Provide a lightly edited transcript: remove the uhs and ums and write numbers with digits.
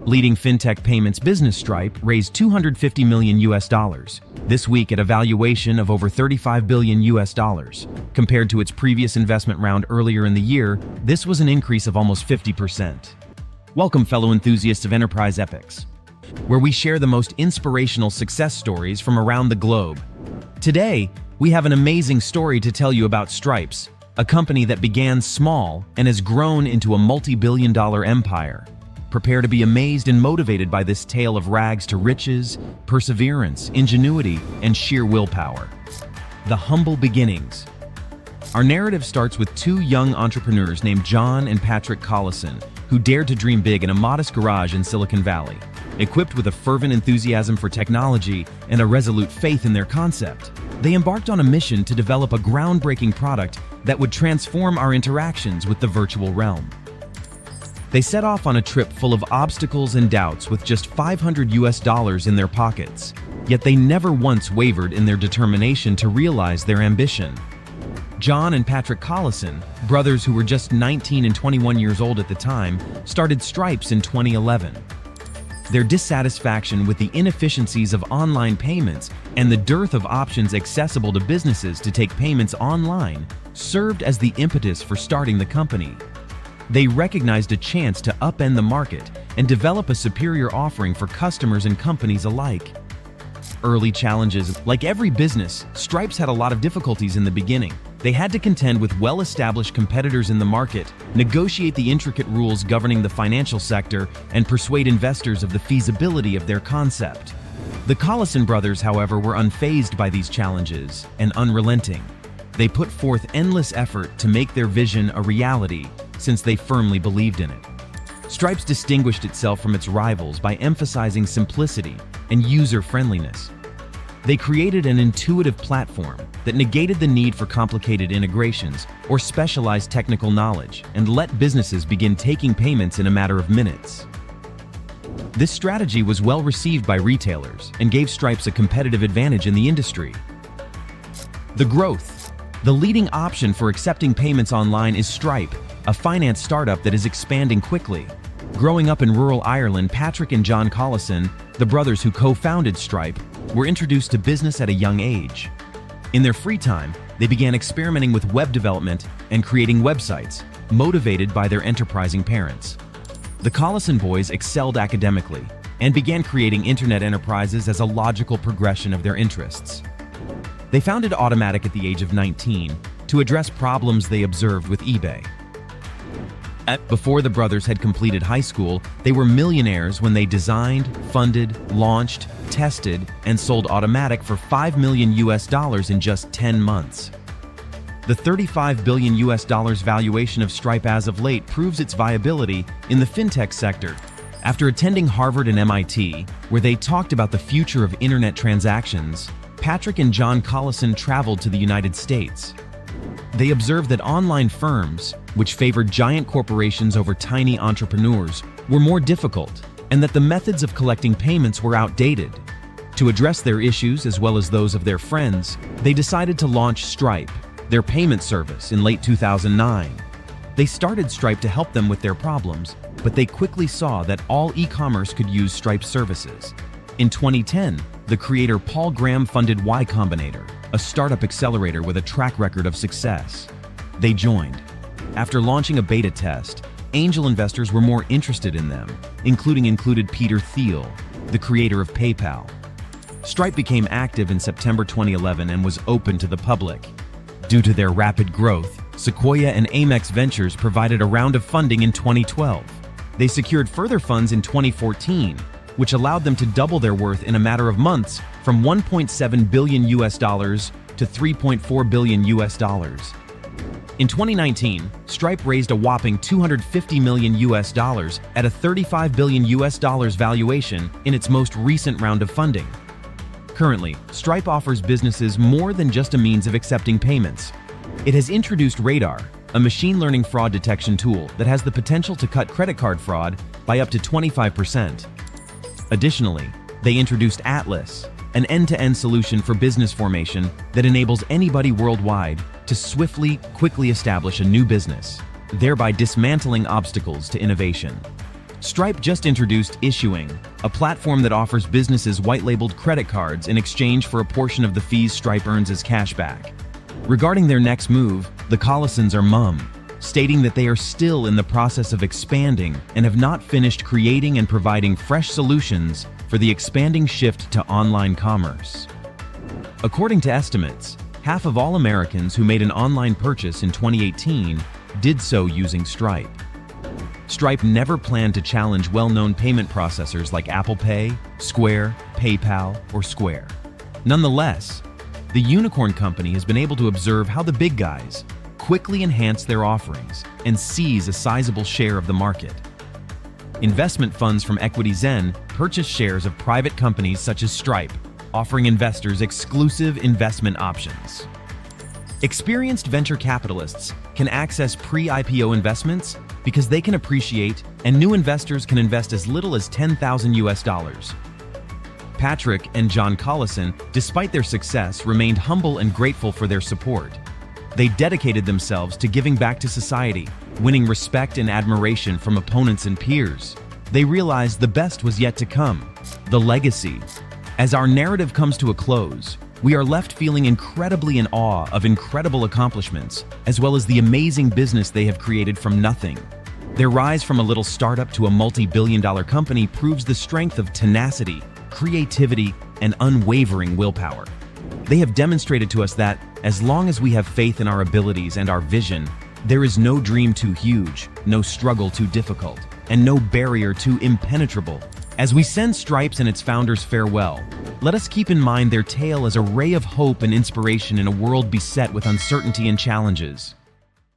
Leading fintech payments business Stripe raised $250 million this week at a valuation of over $35 billion. Compared to its previous investment round earlier in the year, this was an increase of almost 50%. Welcome, fellow enthusiasts of enterprise epics, where we share the most inspirational success stories from around the globe. Today, we have an amazing story to tell you about Stripe, a company that began small and has grown into a multi-billion-dollar empire. Prepare to be amazed and motivated by this tale of rags to riches, perseverance, ingenuity, and sheer willpower. The humble beginnings. Our narrative starts with two young entrepreneurs named John and Patrick Collison, who dared to dream big in a modest garage in Silicon Valley. Equipped with a fervent enthusiasm for technology and a resolute faith in their concept, they embarked on a mission to develop a groundbreaking product that would transform our interactions with the virtual realm. They set off on a trip full of obstacles and doubts with just $500 in their pockets, yet they never once wavered in their determination to realize their ambition. John and Patrick Collison, brothers who were just 19 and 21 years old at the time, started Stripe in 2011. Their dissatisfaction with the inefficiencies of online payments and the dearth of options accessible to businesses to take payments online served as the impetus for starting the company. They recognized a chance to upend the market and develop a superior offering for customers and companies alike. Early challenges. Like every business, Stripe had a lot of difficulties in the beginning. They had to contend with well-established competitors in the market, negotiate the intricate rules governing the financial sector, and persuade investors of the feasibility of their concept. The Collison brothers, however, were unfazed by these challenges and unrelenting. They put forth endless effort to make their vision a reality, since they firmly believed in it. Stripe distinguished itself from its rivals by emphasizing simplicity and user-friendliness. They created an intuitive platform that negated the need for complicated integrations or specialized technical knowledge and let businesses begin taking payments in a matter of minutes. This strategy was well received by retailers and gave Stripe a competitive advantage in the industry. The growth. The leading option for accepting payments online is Stripe, a finance startup that is expanding quickly. Growing up in rural Ireland, Patrick and John Collison, the brothers who co-founded Stripe, were introduced to business at a young age. In their free time, they began experimenting with web development and creating websites, motivated by their enterprising parents. The Collison boys excelled academically and began creating internet enterprises as a logical progression of their interests. They founded Automatic at the age of 19 to address problems they observed with eBay. Before the brothers had completed high school, they were millionaires when they designed, funded, launched, tested, and sold Automatic for $5 million in just 10 months. The $35 billion valuation of Stripe as of late proves its viability in the fintech sector. After attending Harvard and MIT, where they talked about the future of internet transactions, Patrick and John Collison traveled to the United States. They observed that online firms, which favored giant corporations over tiny entrepreneurs, were more difficult, and that the methods of collecting payments were outdated. To address their issues as well as those of their friends, they decided to launch Stripe, their payment service, in late 2009. They started Stripe to help them with their problems, but they quickly saw that all e-commerce could use Stripe services. In 2010, the creator Paul Graham funded Y Combinator, a startup accelerator with a track record of success. They joined. After launching a beta test, angel investors were more interested in them, included Peter Thiel, the creator of PayPal. Stripe became active in September 2011 and was open to the public. Due to their rapid growth, Sequoia and Amex Ventures provided a round of funding in 2012. They secured further funds in 2014, which allowed them to double their worth in a matter of months from $1.7 billion to $3.4 billion. In 2019, Stripe raised a whopping $250 million at a $35 billion valuation in its most recent round of funding. Currently, Stripe offers businesses more than just a means of accepting payments. It has introduced Radar, a machine learning fraud detection tool that has the potential to cut credit card fraud by up to 25%. Additionally, they introduced Atlas, an end-to-end solution for business formation that enables anybody worldwide to quickly establish a new business, thereby dismantling obstacles to innovation. Stripe just introduced Issuing, a platform that offers businesses white-labeled credit cards in exchange for a portion of the fees Stripe earns as cashback. Regarding their next move, the Collisons are mum, stating that they are still in the process of expanding and have not finished creating and providing fresh solutions for the expanding shift to online commerce. According to estimates, half of all Americans who made an online purchase in 2018 did so using Stripe. Stripe never planned to challenge well-known payment processors like Apple Pay, Square, PayPal, or Square. Nonetheless, the unicorn company has been able to observe how the big guys quickly enhance their offerings and seize a sizable share of the market. Investment funds from EquityZen purchase shares of private companies such as Stripe, offering investors exclusive investment options. Experienced venture capitalists can access pre-IPO investments because they can appreciate, and new investors can invest as little as $10,000. Patrick and John Collison, despite their success, remained humble and grateful for their support. They dedicated themselves to giving back to society, winning respect and admiration from opponents and peers. They realized the best was yet to come, the legacy. As our narrative comes to a close, we are left feeling incredibly in awe of incredible accomplishments, as well as the amazing business they have created from nothing. Their rise from a little startup to a multi-billion-dollar company proves the strength of tenacity, creativity, and unwavering willpower. They have demonstrated to us that, as long as we have faith in our abilities and our vision, there is no dream too huge, no struggle too difficult, and no barrier too impenetrable. As we send Stripe and its founders farewell, let us keep in mind their tale as a ray of hope and inspiration in a world beset with uncertainty and challenges.